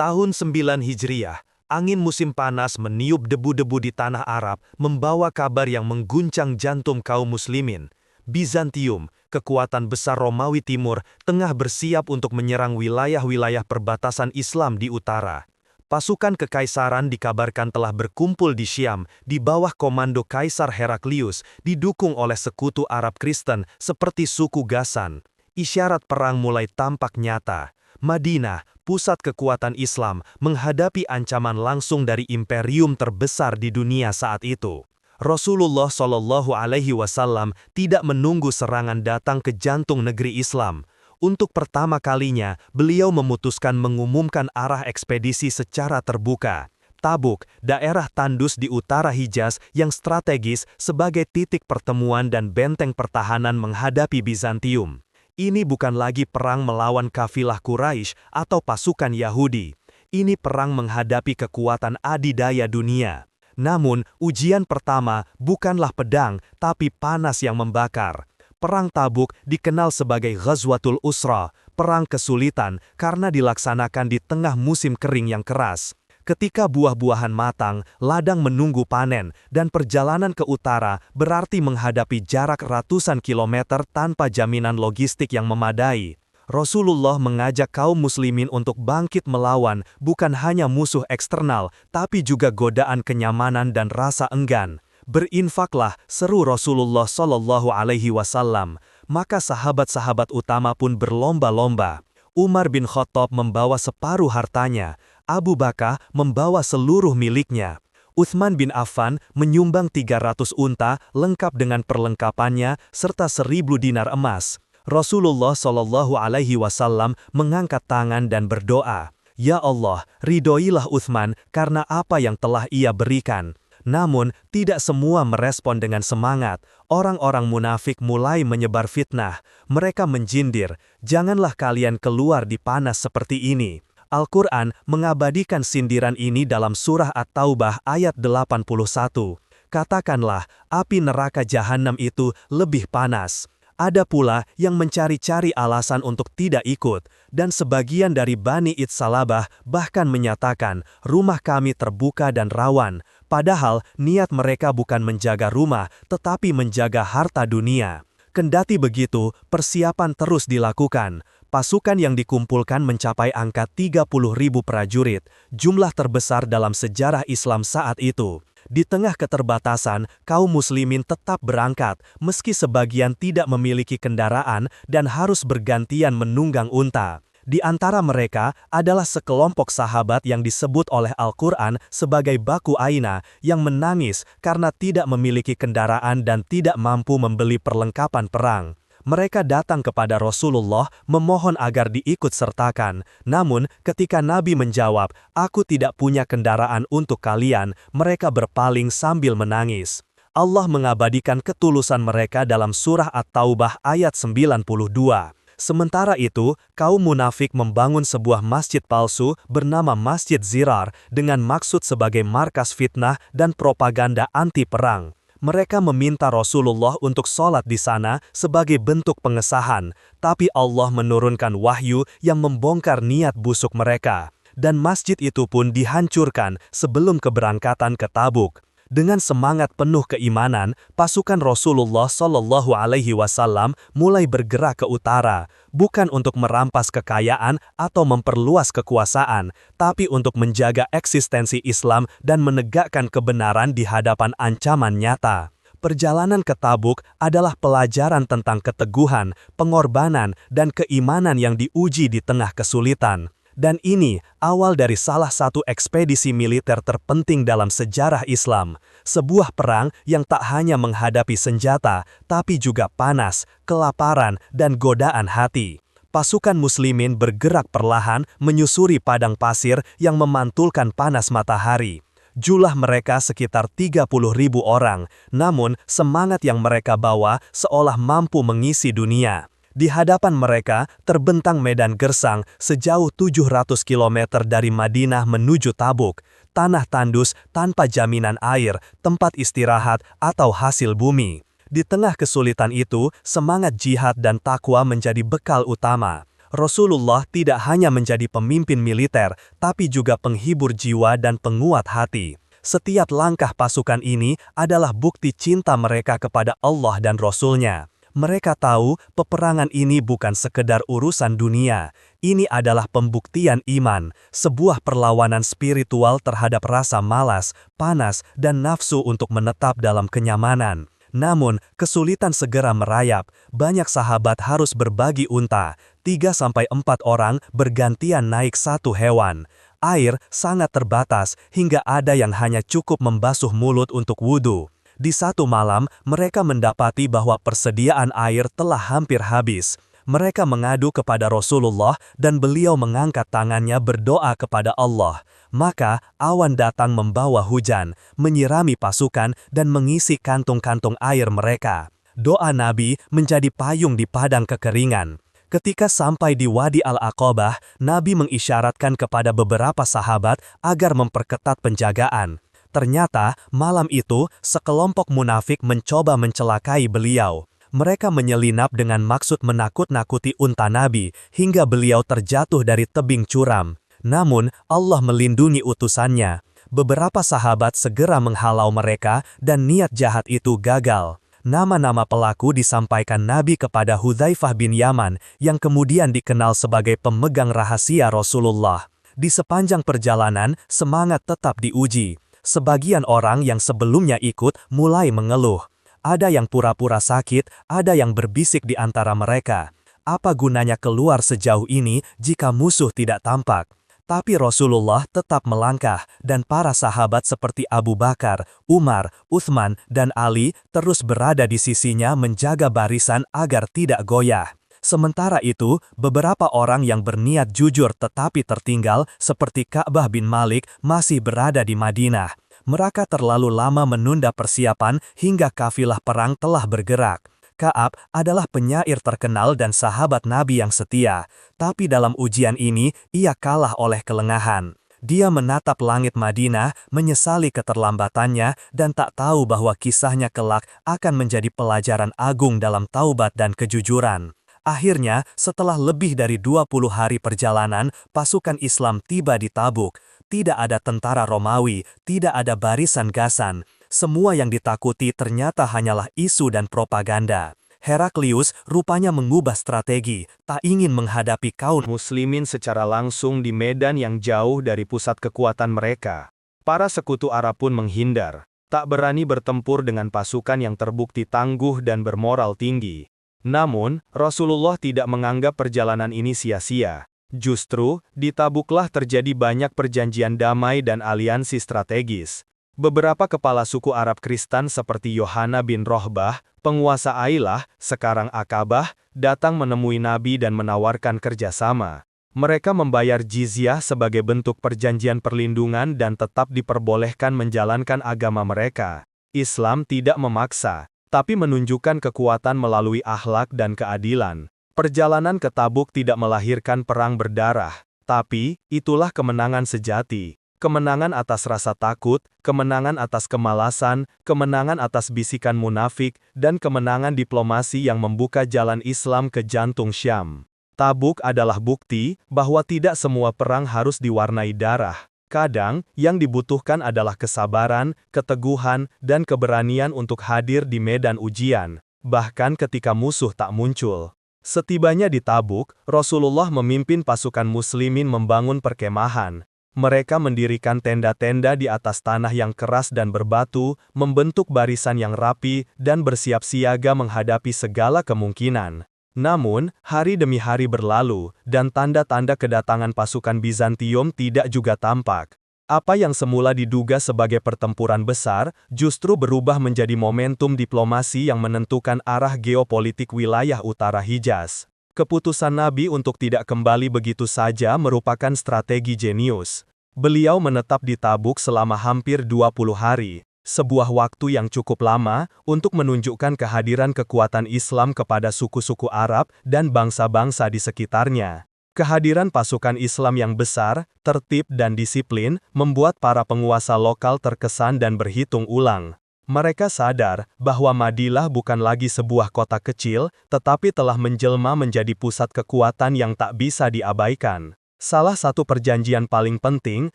Tahun 9 Hijriah, angin musim panas meniup debu-debu di tanah Arab, membawa kabar yang mengguncang jantung kaum muslimin. Bizantium, kekuatan besar Romawi Timur, tengah bersiap untuk menyerang wilayah-wilayah perbatasan Islam di utara. Pasukan kekaisaran dikabarkan telah berkumpul di Syam, di bawah komando Kaisar Heraklius, didukung oleh sekutu Arab Kristen seperti suku Ghassan. Isyarat perang mulai tampak nyata. Madinah, pusat kekuatan Islam, menghadapi ancaman langsung dari imperium terbesar di dunia saat itu. Rasulullah Shallallahu Alaihi Wasallam tidak menunggu serangan datang ke jantung negeri Islam. Untuk pertama kalinya, beliau memutuskan mengumumkan arah ekspedisi secara terbuka. Tabuk, daerah tandus di utara Hijaz yang strategis sebagai titik pertemuan dan benteng pertahanan menghadapi Bizantium. Ini bukan lagi perang melawan kafilah Quraisy atau pasukan Yahudi. Ini perang menghadapi kekuatan adidaya dunia. Namun, ujian pertama bukanlah pedang, tapi panas yang membakar. Perang Tabuk dikenal sebagai Ghazwatul Usra, perang kesulitan karena dilaksanakan di tengah musim kering yang keras. Ketika buah-buahan matang, ladang menunggu panen, dan perjalanan ke utara berarti menghadapi jarak ratusan kilometer tanpa jaminan logistik yang memadai. Rasulullah mengajak kaum muslimin untuk bangkit melawan bukan hanya musuh eksternal, tapi juga godaan kenyamanan dan rasa enggan. Berinfaklah, seru Rasulullah Shallallahu Alaihi Wasallam. Maka sahabat-sahabat utama pun berlomba-lomba. Umar bin Khattab membawa separuh hartanya, Abu Bakar membawa seluruh miliknya. Utsman bin Affan menyumbang 300 unta lengkap dengan perlengkapannya serta 1000 dinar emas. Rasulullah Shallallahu Alaihi Wasallam mengangkat tangan dan berdoa, "Ya Allah, ridhoilah Utsman karena apa yang telah ia berikan." Namun, tidak semua merespon dengan semangat. Orang-orang munafik mulai menyebar fitnah. Mereka menjindir, "Janganlah kalian keluar di panas seperti ini." Al-Quran mengabadikan sindiran ini dalam surah At-Taubah ayat 81. Katakanlah, api neraka jahanam itu lebih panas. Ada pula yang mencari-cari alasan untuk tidak ikut, dan sebagian dari Bani Itsalabah bahkan menyatakan, rumah kami terbuka dan rawan, padahal niat mereka bukan menjaga rumah, tetapi menjaga harta dunia. Kendati begitu, persiapan terus dilakukan. Pasukan yang dikumpulkan mencapai angka 30.000 prajurit, jumlah terbesar dalam sejarah Islam saat itu. Di tengah keterbatasan, kaum muslimin tetap berangkat, meski sebagian tidak memiliki kendaraan dan harus bergantian menunggang unta. Di antara mereka adalah sekelompok sahabat yang disebut oleh Al-Quran sebagai Baku Aina, yang menangis karena tidak memiliki kendaraan dan tidak mampu membeli perlengkapan perang. Mereka datang kepada Rasulullah memohon agar diikut sertakan. Namun, ketika Nabi menjawab, "Aku tidak punya kendaraan untuk kalian," mereka berpaling sambil menangis. Allah mengabadikan ketulusan mereka dalam surah At-Taubah ayat 92. Sementara itu, kaum munafik membangun sebuah masjid palsu bernama Masjid Zirar dengan maksud sebagai markas fitnah dan propaganda anti-perang. Mereka meminta Rasulullah untuk sholat di sana sebagai bentuk pengesahan, tapi Allah menurunkan wahyu yang membongkar niat busuk mereka. Dan masjid itu pun dihancurkan sebelum keberangkatan ke Tabuk. Dengan semangat penuh keimanan, pasukan Rasulullah Shallallahu Alaihi Wasallam mulai bergerak ke utara, bukan untuk merampas kekayaan atau memperluas kekuasaan, tapi untuk menjaga eksistensi Islam dan menegakkan kebenaran di hadapan ancaman nyata. Perjalanan ke Tabuk adalah pelajaran tentang keteguhan, pengorbanan, dan keimanan yang diuji di tengah kesulitan. Dan ini awal dari salah satu ekspedisi militer terpenting dalam sejarah Islam. Sebuah perang yang tak hanya menghadapi senjata, tapi juga panas, kelaparan, dan godaan hati. Pasukan muslimin bergerak perlahan menyusuri padang pasir yang memantulkan panas matahari. Jumlah mereka sekitar 30.000 orang, namun semangat yang mereka bawa seolah mampu mengisi dunia. Di hadapan mereka terbentang medan gersang sejauh 700 km dari Madinah menuju Tabuk, tanah tandus tanpa jaminan air, tempat istirahat, atau hasil bumi. Di tengah kesulitan itu, semangat jihad dan takwa menjadi bekal utama. Rasulullah tidak hanya menjadi pemimpin militer, tapi juga penghibur jiwa dan penguat hati. Setiap langkah pasukan ini adalah bukti cinta mereka kepada Allah dan Rasul-Nya. Mereka tahu peperangan ini bukan sekedar urusan dunia. Ini adalah pembuktian iman, sebuah perlawanan spiritual terhadap rasa malas, panas, dan nafsu untuk menetap dalam kenyamanan. Namun, kesulitan segera merayap. Banyak sahabat harus berbagi unta. 3-4 orang bergantian naik satu hewan. Air sangat terbatas, hingga ada yang hanya cukup membasuh mulut untuk wudhu. Di satu malam, mereka mendapati bahwa persediaan air telah hampir habis. Mereka mengadu kepada Rasulullah dan beliau mengangkat tangannya berdoa kepada Allah. Maka, awan datang membawa hujan, menyirami pasukan dan mengisi kantung-kantung air mereka. Doa Nabi menjadi payung di padang kekeringan. Ketika sampai di Wadi Al-Aqabah, Nabi mengisyaratkan kepada beberapa sahabat agar memperketat penjagaan. Ternyata, malam itu, sekelompok munafik mencoba mencelakai beliau. Mereka menyelinap dengan maksud menakut-nakuti unta Nabi, hingga beliau terjatuh dari tebing curam. Namun, Allah melindungi utusannya. Beberapa sahabat segera menghalau mereka, dan niat jahat itu gagal. Nama-nama pelaku disampaikan Nabi kepada Hudzaifah bin Yaman, yang kemudian dikenal sebagai pemegang rahasia Rasulullah. Di sepanjang perjalanan, semangat tetap diuji. Sebagian orang yang sebelumnya ikut mulai mengeluh. Ada yang pura-pura sakit, ada yang berbisik di antara mereka. Apa gunanya keluar sejauh ini jika musuh tidak tampak? Tapi Rasulullah tetap melangkah, dan para sahabat seperti Abu Bakar, Umar, Uthman, dan Ali terus berada di sisinya menjaga barisan agar tidak goyah. Sementara itu, beberapa orang yang berniat jujur tetapi tertinggal, seperti Ka'bah bin Malik, masih berada di Madinah. Mereka terlalu lama menunda persiapan hingga kafilah perang telah bergerak. Ka'ab adalah penyair terkenal dan sahabat Nabi yang setia, tapi dalam ujian ini ia kalah oleh kelengahan. Dia menatap langit Madinah, menyesali keterlambatannya, dan tak tahu bahwa kisahnya kelak akan menjadi pelajaran agung dalam taubat dan kejujuran. Akhirnya, setelah lebih dari 20 hari perjalanan, pasukan Islam tiba di Tabuk. Tidak ada tentara Romawi, tidak ada barisan Ghassan. Semua yang ditakuti ternyata hanyalah isu dan propaganda. Heraklius rupanya mengubah strategi, tak ingin menghadapi kaum muslimin secara langsung di medan yang jauh dari pusat kekuatan mereka. Para sekutu Arab pun menghindar, tak berani bertempur dengan pasukan yang terbukti tangguh dan bermoral tinggi. Namun, Rasulullah tidak menganggap perjalanan ini sia-sia. Justru, di Tabuklah terjadi banyak perjanjian damai dan aliansi strategis. Beberapa kepala suku Arab Kristen seperti Yohana bin Rohbah, penguasa Ailah, sekarang Akabah, datang menemui Nabi dan menawarkan kerjasama. Mereka membayar jizyah sebagai bentuk perjanjian perlindungan dan tetap diperbolehkan menjalankan agama mereka. Islam tidak memaksa, tapi menunjukkan kekuatan melalui akhlak dan keadilan. Perjalanan ke Tabuk tidak melahirkan perang berdarah, tapi itulah kemenangan sejati. Kemenangan atas rasa takut, kemenangan atas kemalasan, kemenangan atas bisikan munafik, dan kemenangan diplomasi yang membuka jalan Islam ke jantung Syam. Tabuk adalah bukti bahwa tidak semua perang harus diwarnai darah. Kadang, yang dibutuhkan adalah kesabaran, keteguhan, dan keberanian untuk hadir di medan ujian, bahkan ketika musuh tak muncul. Setibanya di Tabuk, Rasulullah memimpin pasukan muslimin membangun perkemahan. Mereka mendirikan tenda-tenda di atas tanah yang keras dan berbatu, membentuk barisan yang rapi, dan bersiap siaga menghadapi segala kemungkinan. Namun, hari demi hari berlalu, dan tanda-tanda kedatangan pasukan Bizantium tidak juga tampak. Apa yang semula diduga sebagai pertempuran besar, justru berubah menjadi momentum diplomasi yang menentukan arah geopolitik wilayah utara Hijaz. Keputusan Nabi untuk tidak kembali begitu saja merupakan strategi jenius. Beliau menetap di Tabuk selama hampir 20 hari, sebuah waktu yang cukup lama untuk menunjukkan kehadiran kekuatan Islam kepada suku-suku Arab dan bangsa-bangsa di sekitarnya. Kehadiran pasukan Islam yang besar, tertib dan disiplin membuat para penguasa lokal terkesan dan berhitung ulang. Mereka sadar bahwa Madilah bukan lagi sebuah kota kecil, tetapi telah menjelma menjadi pusat kekuatan yang tak bisa diabaikan. Salah satu perjanjian paling penting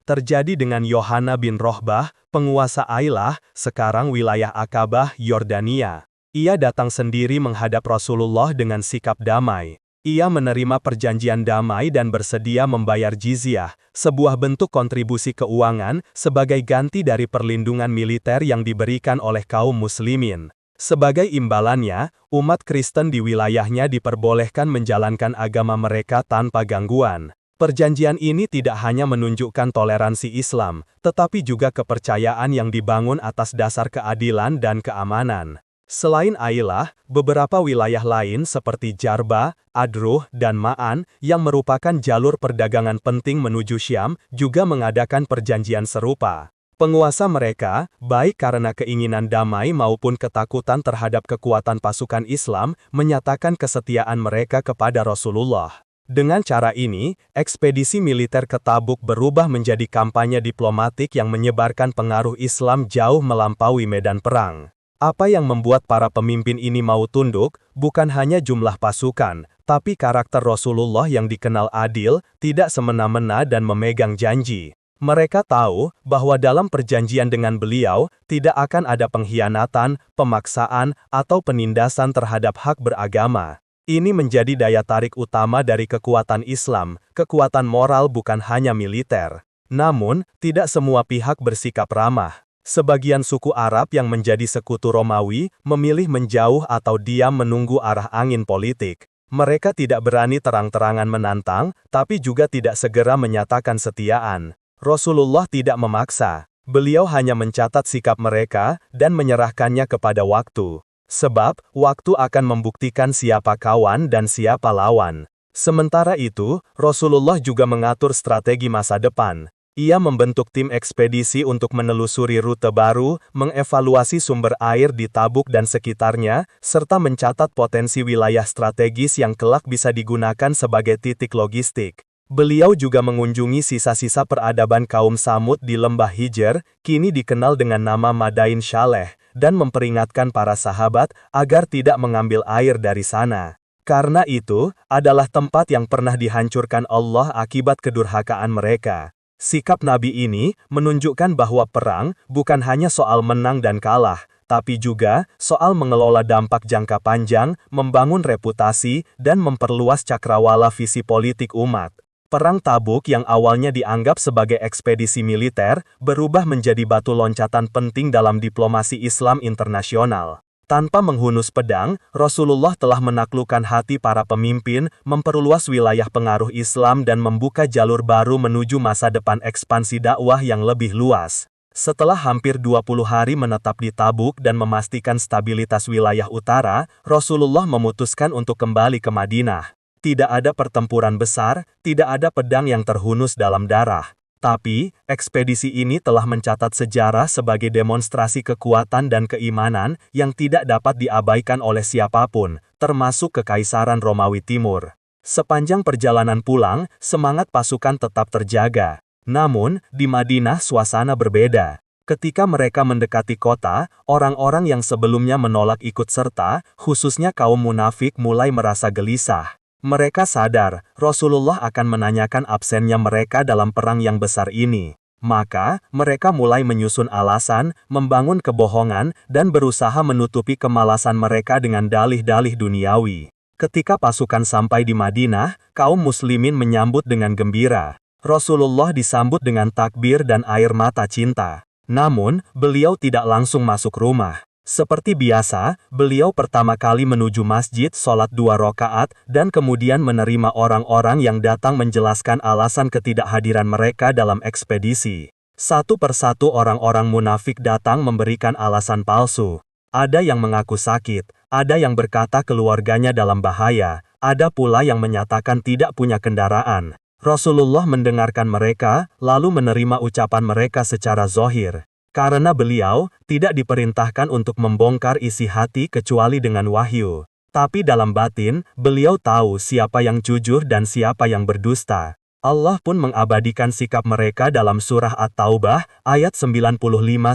terjadi dengan Yohana bin Rohbah, penguasa Ailah, sekarang wilayah Akabah, Yordania. Ia datang sendiri menghadap Rasulullah dengan sikap damai. Ia menerima perjanjian damai dan bersedia membayar jizyah, sebuah bentuk kontribusi keuangan sebagai ganti dari perlindungan militer yang diberikan oleh kaum muslimin. Sebagai imbalannya, umat Kristen di wilayahnya diperbolehkan menjalankan agama mereka tanpa gangguan. Perjanjian ini tidak hanya menunjukkan toleransi Islam, tetapi juga kepercayaan yang dibangun atas dasar keadilan dan keamanan. Selain Ailah, beberapa wilayah lain seperti Jarba, Adruh, dan Ma'an, yang merupakan jalur perdagangan penting menuju Syam, juga mengadakan perjanjian serupa. Penguasa mereka, baik karena keinginan damai maupun ketakutan terhadap kekuatan pasukan Islam, menyatakan kesetiaan mereka kepada Rasulullah. Dengan cara ini, ekspedisi militer ke Tabuk berubah menjadi kampanye diplomatik yang menyebarkan pengaruh Islam jauh melampaui medan perang. Apa yang membuat para pemimpin ini mau tunduk, bukan hanya jumlah pasukan, tapi karakter Rasulullah yang dikenal adil, tidak semena-mena dan memegang janji. Mereka tahu bahwa dalam perjanjian dengan beliau, tidak akan ada pengkhianatan, pemaksaan, atau penindasan terhadap hak beragama. Ini menjadi daya tarik utama dari kekuatan Islam, kekuatan moral bukan hanya militer. Namun, tidak semua pihak bersikap ramah. Sebagian suku Arab yang menjadi sekutu Romawi, memilih menjauh atau diam menunggu arah angin politik. Mereka tidak berani terang-terangan menantang, tapi juga tidak segera menyatakan setiaan. Rasulullah tidak memaksa. Beliau hanya mencatat sikap mereka, dan menyerahkannya kepada waktu. Sebab, waktu akan membuktikan siapa kawan dan siapa lawan. Sementara itu, Rasulullah juga mengatur strategi masa depan. Ia membentuk tim ekspedisi untuk menelusuri rute baru, mengevaluasi sumber air di Tabuk dan sekitarnya, serta mencatat potensi wilayah strategis yang kelak bisa digunakan sebagai titik logistik. Beliau juga mengunjungi sisa-sisa peradaban kaum Samud di Lembah Hijr, kini dikenal dengan nama Madain Shaleh, dan memperingatkan para sahabat agar tidak mengambil air dari sana. Karena itu, adalah tempat yang pernah dihancurkan Allah akibat kedurhakaan mereka. Sikap Nabi ini menunjukkan bahwa perang bukan hanya soal menang dan kalah, tapi juga soal mengelola dampak jangka panjang, membangun reputasi, dan memperluas cakrawala visi politik umat. Perang Tabuk yang awalnya dianggap sebagai ekspedisi militer, berubah menjadi batu loncatan penting dalam diplomasi Islam internasional. Tanpa menghunus pedang, Rasulullah telah menaklukkan hati para pemimpin, memperluas wilayah pengaruh Islam dan membuka jalur baru menuju masa depan ekspansi dakwah yang lebih luas. Setelah hampir 20 hari menetap di Tabuk dan memastikan stabilitas wilayah utara, Rasulullah memutuskan untuk kembali ke Madinah. Tidak ada pertempuran besar, tidak ada pedang yang terhunus dalam darah. Tapi, ekspedisi ini telah mencatat sejarah sebagai demonstrasi kekuatan dan keimanan yang tidak dapat diabaikan oleh siapapun, termasuk Kekaisaran Romawi Timur. Sepanjang perjalanan pulang, semangat pasukan tetap terjaga. Namun, di Madinah suasana berbeda. Ketika mereka mendekati kota, orang-orang yang sebelumnya menolak ikut serta, khususnya kaum munafik mulai merasa gelisah. Mereka sadar, Rasulullah akan menanyakan absennya mereka dalam perang yang besar ini. Maka, mereka mulai menyusun alasan, membangun kebohongan, dan berusaha menutupi kemalasan mereka dengan dalih-dalih duniawi. Ketika pasukan sampai di Madinah, kaum muslimin menyambut dengan gembira. Rasulullah disambut dengan takbir dan air mata cinta. Namun, beliau tidak langsung masuk rumah. Seperti biasa, beliau pertama kali menuju masjid sholat 2 rakaat dan kemudian menerima orang-orang yang datang menjelaskan alasan ketidakhadiran mereka dalam ekspedisi. Satu persatu orang-orang munafik datang memberikan alasan palsu. Ada yang mengaku sakit, ada yang berkata keluarganya dalam bahaya, ada pula yang menyatakan tidak punya kendaraan. Rasulullah mendengarkan mereka, lalu menerima ucapan mereka secara zahir. Karena beliau tidak diperintahkan untuk membongkar isi hati kecuali dengan wahyu. Tapi dalam batin, beliau tahu siapa yang jujur dan siapa yang berdusta. Allah pun mengabadikan sikap mereka dalam surah At-Taubah ayat 95-96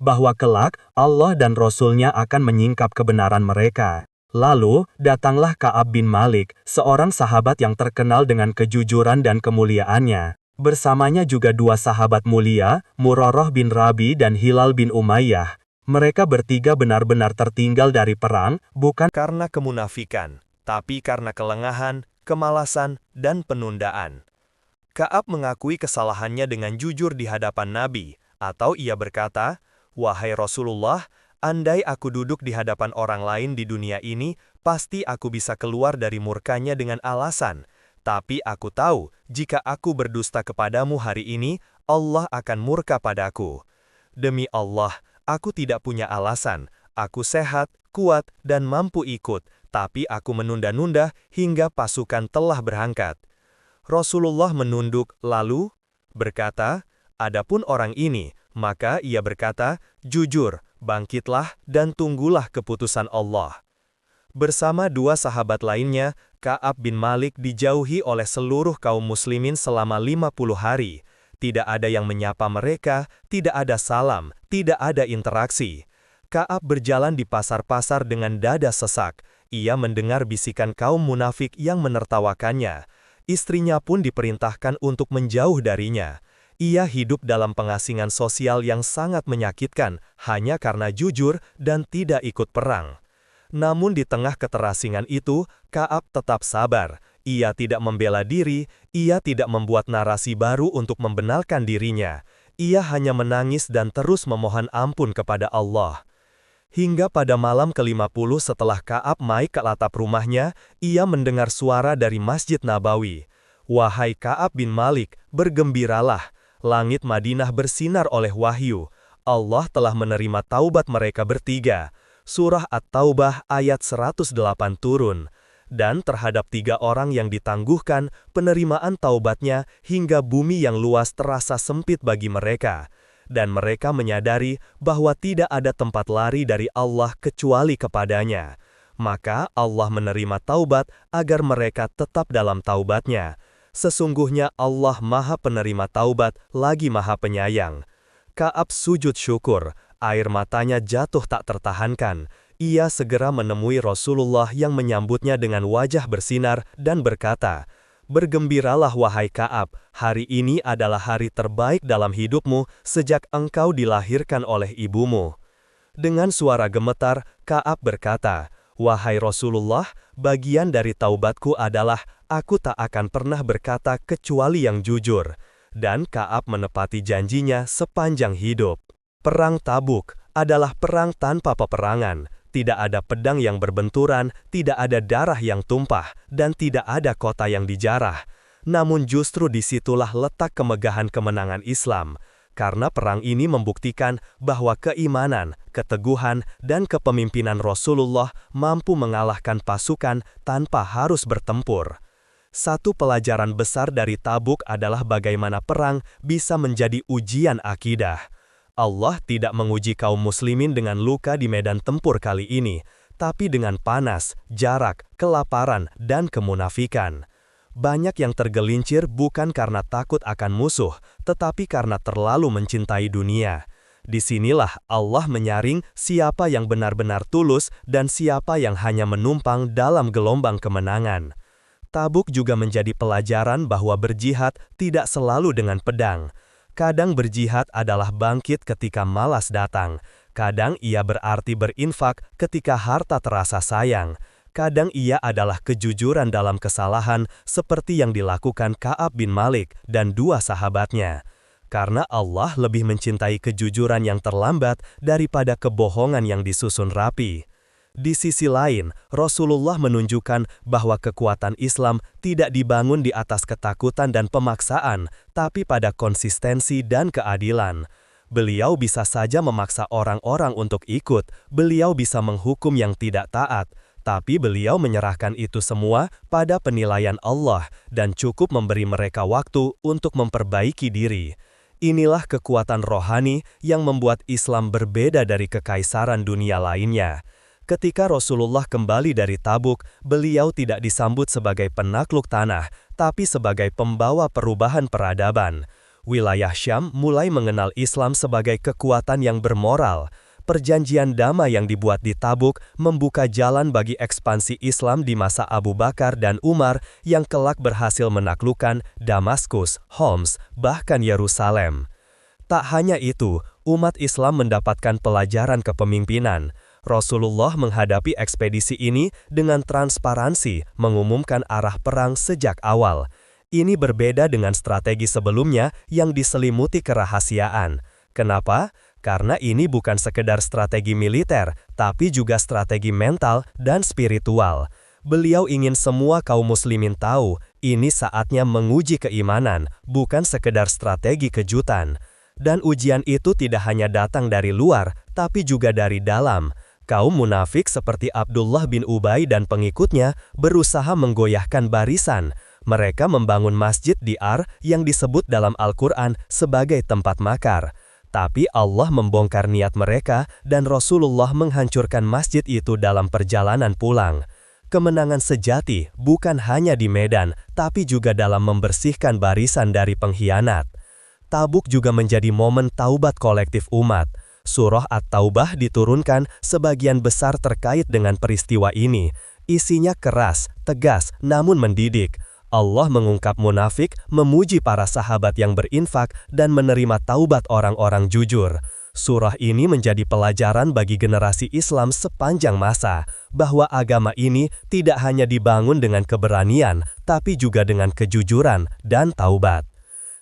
bahwa kelak Allah dan Rasul-Nya akan menyingkap kebenaran mereka. Lalu, datanglah Ka'ab bin Malik, seorang sahabat yang terkenal dengan kejujuran dan kemuliaannya. Bersamanya juga dua sahabat mulia, Murarah bin Rabi dan Hilal bin Umayyah. Mereka bertiga benar-benar tertinggal dari perang, bukan karena kemunafikan, tapi karena kelengahan, kemalasan, dan penundaan. Ka'ab mengakui kesalahannya dengan jujur di hadapan Nabi, atau ia berkata, "Wahai Rasulullah, andai aku duduk di hadapan orang lain di dunia ini, pasti aku bisa keluar dari murkanya dengan alasan. Tapi aku tahu, jika aku berdusta kepadamu hari ini, Allah akan murka padaku. Demi Allah, aku tidak punya alasan. Aku sehat, kuat, dan mampu ikut, tapi aku menunda-nunda hingga pasukan telah berangkat." Rasulullah menunduk lalu berkata, "Adapun orang ini," maka ia berkata, "Jujur, bangkitlah dan tunggulah keputusan Allah." Bersama dua sahabat lainnya, Ka'ab bin Malik dijauhi oleh seluruh kaum muslimin selama 50 hari. Tidak ada yang menyapa mereka, tidak ada salam, tidak ada interaksi. Ka'ab berjalan di pasar-pasar dengan dada sesak. Ia mendengar bisikan kaum munafik yang menertawakannya. Istrinya pun diperintahkan untuk menjauh darinya. Ia hidup dalam pengasingan sosial yang sangat menyakitkan hanya karena jujur dan tidak ikut perang. Namun di tengah keterasingan itu, Ka'ab tetap sabar. Ia tidak membela diri, ia tidak membuat narasi baru untuk membenarkan dirinya. Ia hanya menangis dan terus memohon ampun kepada Allah. Hingga pada malam ke-50 setelah Ka'ab naik ke atap rumahnya, ia mendengar suara dari Masjid Nabawi. "Wahai Ka'ab bin Malik, bergembiralah. Langit Madinah bersinar oleh wahyu. Allah telah menerima taubat mereka bertiga." Surah At-Taubah ayat 108 turun. Dan terhadap 3 orang yang ditangguhkan, penerimaan taubatnya hingga bumi yang luas terasa sempit bagi mereka. Dan mereka menyadari bahwa tidak ada tempat lari dari Allah kecuali kepadanya. Maka Allah menerima taubat agar mereka tetap dalam taubatnya. Sesungguhnya Allah Maha Penerima Taubat lagi Maha Penyayang. Ka'ab sujud syukur, air matanya jatuh tak tertahankan. Ia segera menemui Rasulullah yang menyambutnya dengan wajah bersinar dan berkata, "Bergembiralah wahai Ka'ab, hari ini adalah hari terbaik dalam hidupmu sejak engkau dilahirkan oleh ibumu." Dengan suara gemetar, Ka'ab berkata, "Wahai Rasulullah, bagian dari taubatku adalah aku tak akan pernah berkata kecuali yang jujur." Dan Ka'ab menepati janjinya sepanjang hidup. Perang Tabuk adalah perang tanpa peperangan. Tidak ada pedang yang berbenturan, tidak ada darah yang tumpah, dan tidak ada kota yang dijarah. Namun justru disitulah letak kemegahan kemenangan Islam. Karena perang ini membuktikan bahwa keimanan, keteguhan, dan kepemimpinan Rasulullah mampu mengalahkan pasukan tanpa harus bertempur. Satu pelajaran besar dari Tabuk adalah bagaimana perang bisa menjadi ujian akidah. Allah tidak menguji kaum muslimin dengan luka di medan tempur kali ini, tapi dengan panas, jarak, kelaparan, dan kemunafikan. Banyak yang tergelincir bukan karena takut akan musuh, tetapi karena terlalu mencintai dunia. Disinilah Allah menyaring siapa yang benar-benar tulus dan siapa yang hanya menumpang dalam gelombang kemenangan. Tabuk juga menjadi pelajaran bahwa berjihad tidak selalu dengan pedang. Kadang berjihad adalah bangkit ketika malas datang. Kadang ia berarti berinfak ketika harta terasa sayang. Kadang ia adalah kejujuran dalam kesalahan seperti yang dilakukan Ka'ab bin Malik dan dua sahabatnya. Karena Allah lebih mencintai kejujuran yang terlambat daripada kebohongan yang disusun rapi. Di sisi lain, Rasulullah menunjukkan bahwa kekuatan Islam tidak dibangun di atas ketakutan dan pemaksaan, tapi pada konsistensi dan keadilan. Beliau bisa saja memaksa orang-orang untuk ikut, beliau bisa menghukum yang tidak taat, tapi beliau menyerahkan itu semua pada penilaian Allah dan cukup memberi mereka waktu untuk memperbaiki diri. Inilah kekuatan rohani yang membuat Islam berbeda dari kekaisaran dunia lainnya. Ketika Rasulullah kembali dari Tabuk, beliau tidak disambut sebagai penakluk tanah, tapi sebagai pembawa perubahan peradaban. Wilayah Syam mulai mengenal Islam sebagai kekuatan yang bermoral. Perjanjian damai yang dibuat di Tabuk membuka jalan bagi ekspansi Islam di masa Abu Bakar dan Umar yang kelak berhasil menaklukkan Damaskus, Homs, bahkan Yerusalem. Tak hanya itu, umat Islam mendapatkan pelajaran kepemimpinan. Rasulullah menghadapi ekspedisi ini dengan transparansi, mengumumkan arah perang sejak awal. Ini berbeda dengan strategi sebelumnya yang diselimuti kerahasiaan. Kenapa? Karena ini bukan sekedar strategi militer, tapi juga strategi mental dan spiritual. Beliau ingin semua kaum muslimin tahu, ini saatnya menguji keimanan, bukan sekedar strategi kejutan. Dan ujian itu tidak hanya datang dari luar, tapi juga dari dalam. Kaum munafik seperti Abdullah bin Ubay dan pengikutnya berusaha menggoyahkan barisan. Mereka membangun masjid di Ar yang disebut dalam Al-Quran sebagai tempat makar. Tapi Allah membongkar niat mereka dan Rasulullah menghancurkan masjid itu dalam perjalanan pulang. Kemenangan sejati bukan hanya di medan, tapi juga dalam membersihkan barisan dari pengkhianat. Tabuk juga menjadi momen taubat kolektif umat. Surah At-Taubah diturunkan sebagian besar terkait dengan peristiwa ini. Isinya keras, tegas, namun mendidik. Allah mengungkap munafik, memuji para sahabat yang berinfak, dan menerima taubat orang-orang jujur. Surah ini menjadi pelajaran bagi generasi Islam sepanjang masa, bahwa agama ini tidak hanya dibangun dengan keberanian, tapi juga dengan kejujuran dan taubat.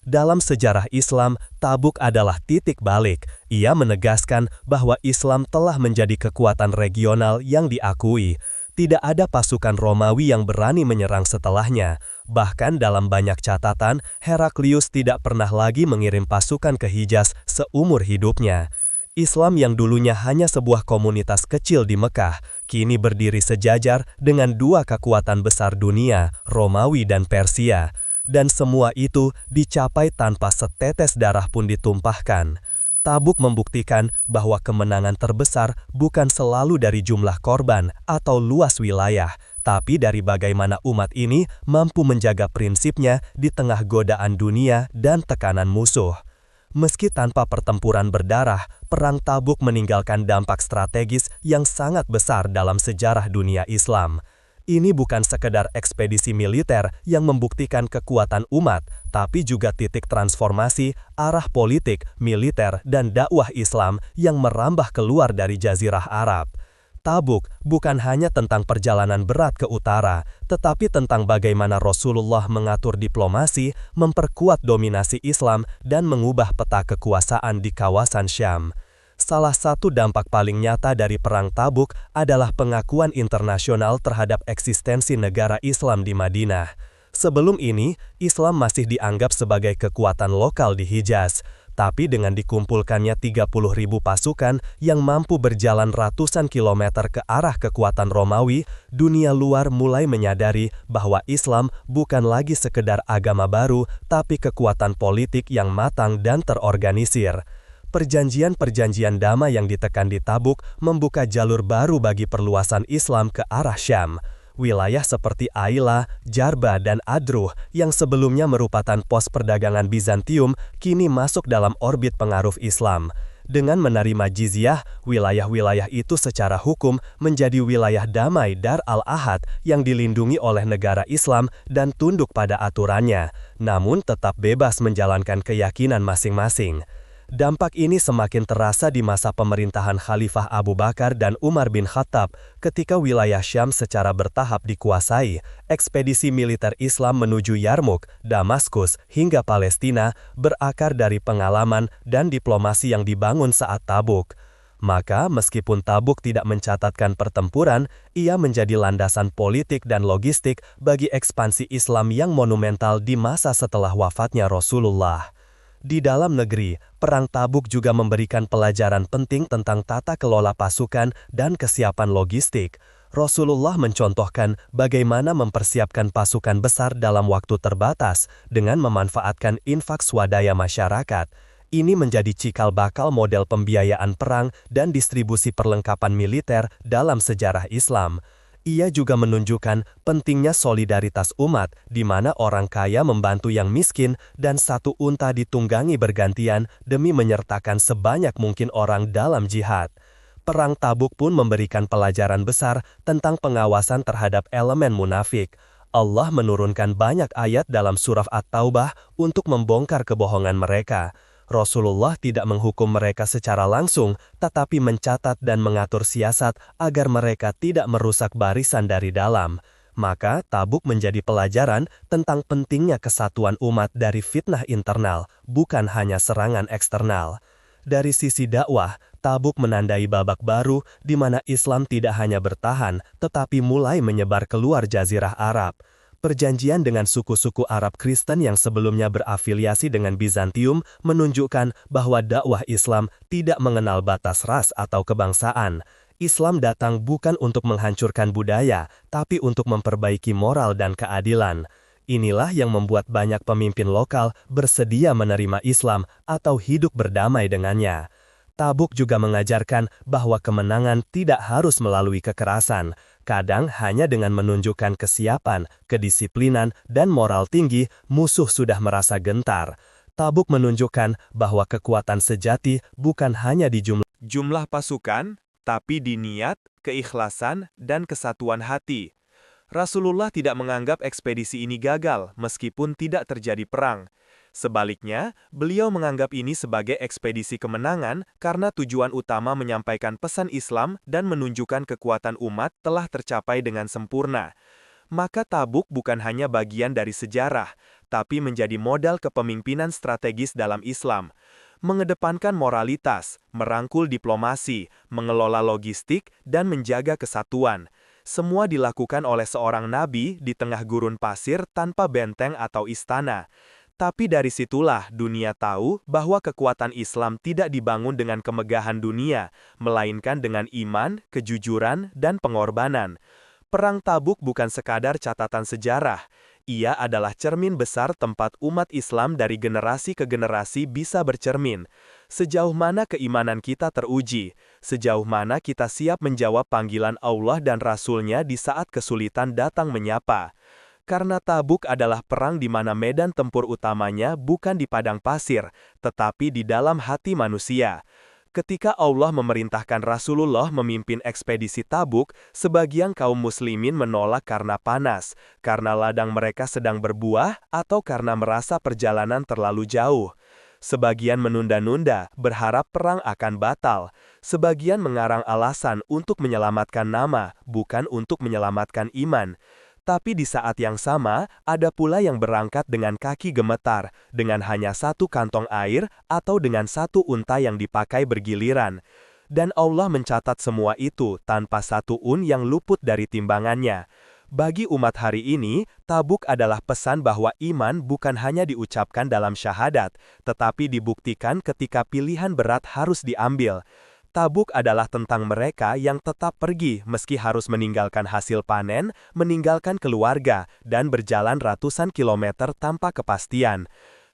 Dalam sejarah Islam, Tabuk adalah titik balik. Ia menegaskan bahwa Islam telah menjadi kekuatan regional yang diakui. Tidak ada pasukan Romawi yang berani menyerang setelahnya. Bahkan dalam banyak catatan, Heraklius tidak pernah lagi mengirim pasukan ke Hijaz seumur hidupnya. Islam yang dulunya hanya sebuah komunitas kecil di Mekah, kini berdiri sejajar dengan dua kekuatan besar dunia, Romawi dan Persia. Dan semua itu dicapai tanpa setetes darah pun ditumpahkan. Tabuk membuktikan bahwa kemenangan terbesar bukan selalu dari jumlah korban atau luas wilayah, tapi dari bagaimana umat ini mampu menjaga prinsipnya di tengah godaan dunia dan tekanan musuh. Meski tanpa pertempuran berdarah, Perang Tabuk meninggalkan dampak strategis yang sangat besar dalam sejarah dunia Islam. Ini bukan sekedar ekspedisi militer yang membuktikan kekuatan umat, tapi juga titik transformasi arah politik, militer, dan dakwah Islam yang merambah keluar dari Jazirah Arab. Tabuk bukan hanya tentang perjalanan berat ke utara, tetapi tentang bagaimana Rasulullah mengatur diplomasi, memperkuat dominasi Islam, dan mengubah peta kekuasaan di kawasan Syam. Salah satu dampak paling nyata dari Perang Tabuk adalah pengakuan internasional terhadap eksistensi negara Islam di Madinah. Sebelum ini, Islam masih dianggap sebagai kekuatan lokal di Hijaz. Tapi dengan dikumpulkannya 30.000 pasukan yang mampu berjalan ratusan kilometer ke arah kekuatan Romawi, dunia luar mulai menyadari bahwa Islam bukan lagi sekedar agama baru, tapi kekuatan politik yang matang dan terorganisir. Perjanjian-perjanjian damai yang ditekan di Tabuk membuka jalur baru bagi perluasan Islam ke arah Syam. Wilayah seperti Aila, Jarba, dan Adruh yang sebelumnya merupakan pos perdagangan Bizantium kini masuk dalam orbit pengaruh Islam. Dengan menerima jizyah, wilayah-wilayah itu secara hukum menjadi wilayah damai Dar al-Ahad yang dilindungi oleh negara Islam dan tunduk pada aturannya, namun tetap bebas menjalankan keyakinan masing-masing. Dampak ini semakin terasa di masa pemerintahan Khalifah Abu Bakar dan Umar bin Khattab ketika wilayah Syam secara bertahap dikuasai. Ekspedisi militer Islam menuju Yarmuk, Damaskus, hingga Palestina berakar dari pengalaman dan diplomasi yang dibangun saat Tabuk. Maka meskipun Tabuk tidak mencatatkan pertempuran, ia menjadi landasan politik dan logistik bagi ekspansi Islam yang monumental di masa setelah wafatnya Rasulullah. Di dalam negeri, Perang Tabuk juga memberikan pelajaran penting tentang tata kelola pasukan dan kesiapan logistik. Rasulullah mencontohkan bagaimana mempersiapkan pasukan besar dalam waktu terbatas dengan memanfaatkan infak swadaya masyarakat. Ini menjadi cikal bakal model pembiayaan perang dan distribusi perlengkapan militer dalam sejarah Islam. Ia juga menunjukkan pentingnya solidaritas umat, di mana orang kaya membantu yang miskin dan satu unta ditunggangi bergantian demi menyertakan sebanyak mungkin orang dalam jihad. Perang Tabuk pun memberikan pelajaran besar tentang pengawasan terhadap elemen munafik. Allah menurunkan banyak ayat dalam surah At-Taubah untuk membongkar kebohongan mereka. Rasulullah tidak menghukum mereka secara langsung, tetapi mencatat dan mengatur siasat agar mereka tidak merusak barisan dari dalam. Maka Tabuk menjadi pelajaran tentang pentingnya kesatuan umat dari fitnah internal, bukan hanya serangan eksternal. Dari sisi dakwah, Tabuk menandai babak baru di mana Islam tidak hanya bertahan, tetapi mulai menyebar keluar Jazirah Arab. Perjanjian dengan suku-suku Arab Kristen yang sebelumnya berafiliasi dengan Bizantium menunjukkan bahwa dakwah Islam tidak mengenal batas ras atau kebangsaan. Islam datang bukan untuk menghancurkan budaya, tapi untuk memperbaiki moral dan keadilan. Inilah yang membuat banyak pemimpin lokal bersedia menerima Islam atau hidup berdamai dengannya. Tabuk juga mengajarkan bahwa kemenangan tidak harus melalui kekerasan. Kadang hanya dengan menunjukkan kesiapan, kedisiplinan, dan moral tinggi, musuh sudah merasa gentar. Tabuk menunjukkan bahwa kekuatan sejati bukan hanya di Jumlah pasukan, tapi di niat, keikhlasan, dan kesatuan hati. Rasulullah tidak menganggap ekspedisi ini gagal meskipun tidak terjadi perang. Sebaliknya, beliau menganggap ini sebagai ekspedisi kemenangan karena tujuan utama menyampaikan pesan Islam dan menunjukkan kekuatan umat telah tercapai dengan sempurna. Maka Tabuk bukan hanya bagian dari sejarah, tapi menjadi modal kepemimpinan strategis dalam Islam. Mengedepankan moralitas, merangkul diplomasi, mengelola logistik, dan menjaga kesatuan. Semua dilakukan oleh seorang nabi di tengah gurun pasir tanpa benteng atau istana. Tapi dari situlah dunia tahu bahwa kekuatan Islam tidak dibangun dengan kemegahan dunia, melainkan dengan iman, kejujuran, dan pengorbanan. Perang Tabuk bukan sekadar catatan sejarah. Ia adalah cermin besar tempat umat Islam dari generasi ke generasi bisa bercermin. Sejauh mana keimanan kita teruji, sejauh mana kita siap menjawab panggilan Allah dan Rasul-Nya di saat kesulitan datang menyapa. Karena Tabuk adalah perang di mana medan tempur utamanya bukan di padang pasir, tetapi di dalam hati manusia. Ketika Allah memerintahkan Rasulullah memimpin ekspedisi Tabuk, sebagian kaum muslimin menolak karena panas, karena ladang mereka sedang berbuah, atau karena merasa perjalanan terlalu jauh. Sebagian menunda-nunda, berharap perang akan batal. Sebagian mengarang alasan untuk menyelamatkan nama, bukan untuk menyelamatkan iman. Tapi di saat yang sama, ada pula yang berangkat dengan kaki gemetar, dengan hanya satu kantong air, atau dengan satu unta yang dipakai bergiliran. Dan Allah mencatat semua itu tanpa satu yang luput dari timbangannya. Bagi umat hari ini, Tabuk adalah pesan bahwa iman bukan hanya diucapkan dalam syahadat, tetapi dibuktikan ketika pilihan berat harus diambil. Tabuk adalah tentang mereka yang tetap pergi meski harus meninggalkan hasil panen, meninggalkan keluarga, dan berjalan ratusan kilometer tanpa kepastian.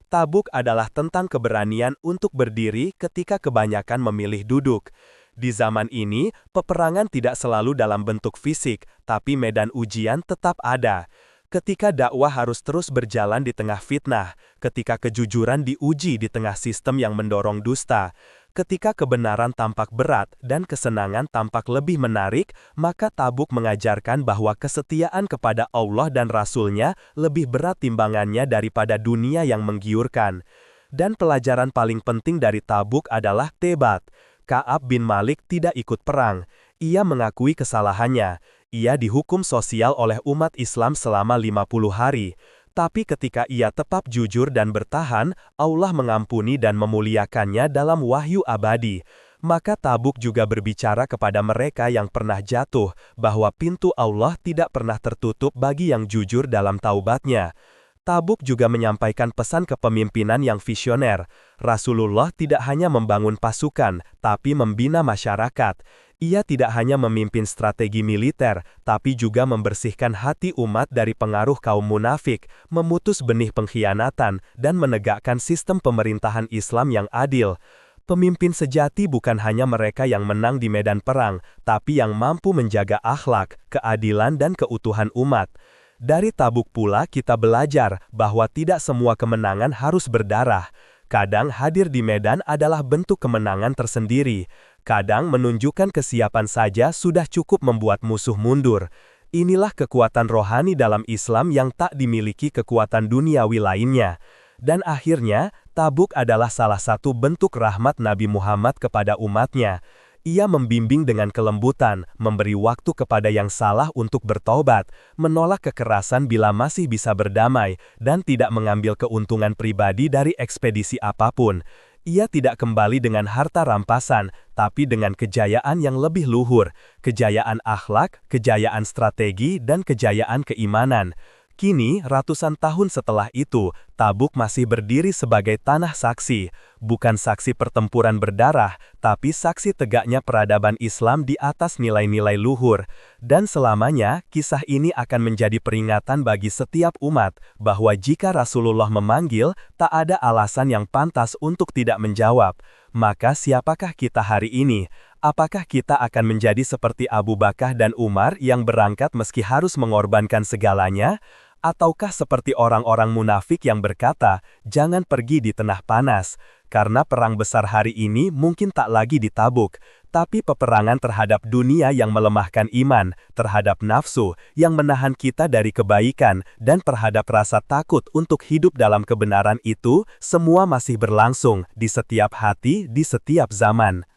Tabuk adalah tentang keberanian untuk berdiri ketika kebanyakan memilih duduk. Di zaman ini, peperangan tidak selalu dalam bentuk fisik, tapi medan ujian tetap ada. Ketika dakwah harus terus berjalan di tengah fitnah, ketika kejujuran diuji di tengah sistem yang mendorong dusta, ketika kebenaran tampak berat dan kesenangan tampak lebih menarik, maka Tabuk mengajarkan bahwa kesetiaan kepada Allah dan Rasul-Nya lebih berat timbangannya daripada dunia yang menggiurkan. Dan pelajaran paling penting dari Tabuk adalah Tebat. Ka'ab bin Malik tidak ikut perang. Ia mengakui kesalahannya. Ia dihukum sosial oleh umat Islam selama 50 hari. Tapi ketika ia tetap jujur dan bertahan, Allah mengampuni dan memuliakannya dalam wahyu abadi. Maka Tabuk juga berbicara kepada mereka yang pernah jatuh, bahwa pintu Allah tidak pernah tertutup bagi yang jujur dalam taubatnya. Tabuk juga menyampaikan pesan kepemimpinan yang visioner. Rasulullah tidak hanya membangun pasukan, tapi membina masyarakat. Ia tidak hanya memimpin strategi militer, tapi juga membersihkan hati umat dari pengaruh kaum munafik, memutus benih pengkhianatan, dan menegakkan sistem pemerintahan Islam yang adil. Pemimpin sejati bukan hanya mereka yang menang di medan perang, tapi yang mampu menjaga akhlak, keadilan dan keutuhan umat. Dari Tabuk pula kita belajar bahwa tidak semua kemenangan harus berdarah. Kadang hadir di medan adalah bentuk kemenangan tersendiri. Kadang menunjukkan kesiapan saja sudah cukup membuat musuh mundur. Inilah kekuatan rohani dalam Islam yang tak dimiliki kekuatan duniawi lainnya. Dan akhirnya, Tabuk adalah salah satu bentuk rahmat Nabi Muhammad kepada umatnya. Ia membimbing dengan kelembutan, memberi waktu kepada yang salah untuk bertobat, menolak kekerasan bila masih bisa berdamai, dan tidak mengambil keuntungan pribadi dari ekspedisi apapun. Ia tidak kembali dengan harta rampasan, tapi dengan kejayaan yang lebih luhur, kejayaan akhlak, kejayaan strategi, dan kejayaan keimanan. Kini, ratusan tahun setelah itu, Tabuk masih berdiri sebagai tanah saksi, bukan saksi pertempuran berdarah, tapi saksi tegaknya peradaban Islam di atas nilai-nilai luhur. Dan selamanya, kisah ini akan menjadi peringatan bagi setiap umat, bahwa jika Rasulullah memanggil, tak ada alasan yang pantas untuk tidak menjawab. Maka siapakah kita hari ini? Apakah kita akan menjadi seperti Abu Bakar dan Umar yang berangkat meski harus mengorbankan segalanya? Ataukah seperti orang-orang munafik yang berkata, jangan pergi di tengah panas, karena perang besar hari ini mungkin tak lagi di Tabuk, tapi peperangan terhadap dunia yang melemahkan iman, terhadap nafsu, yang menahan kita dari kebaikan, dan terhadap rasa takut untuk hidup dalam kebenaran itu, semua masih berlangsung di setiap hati, di setiap zaman.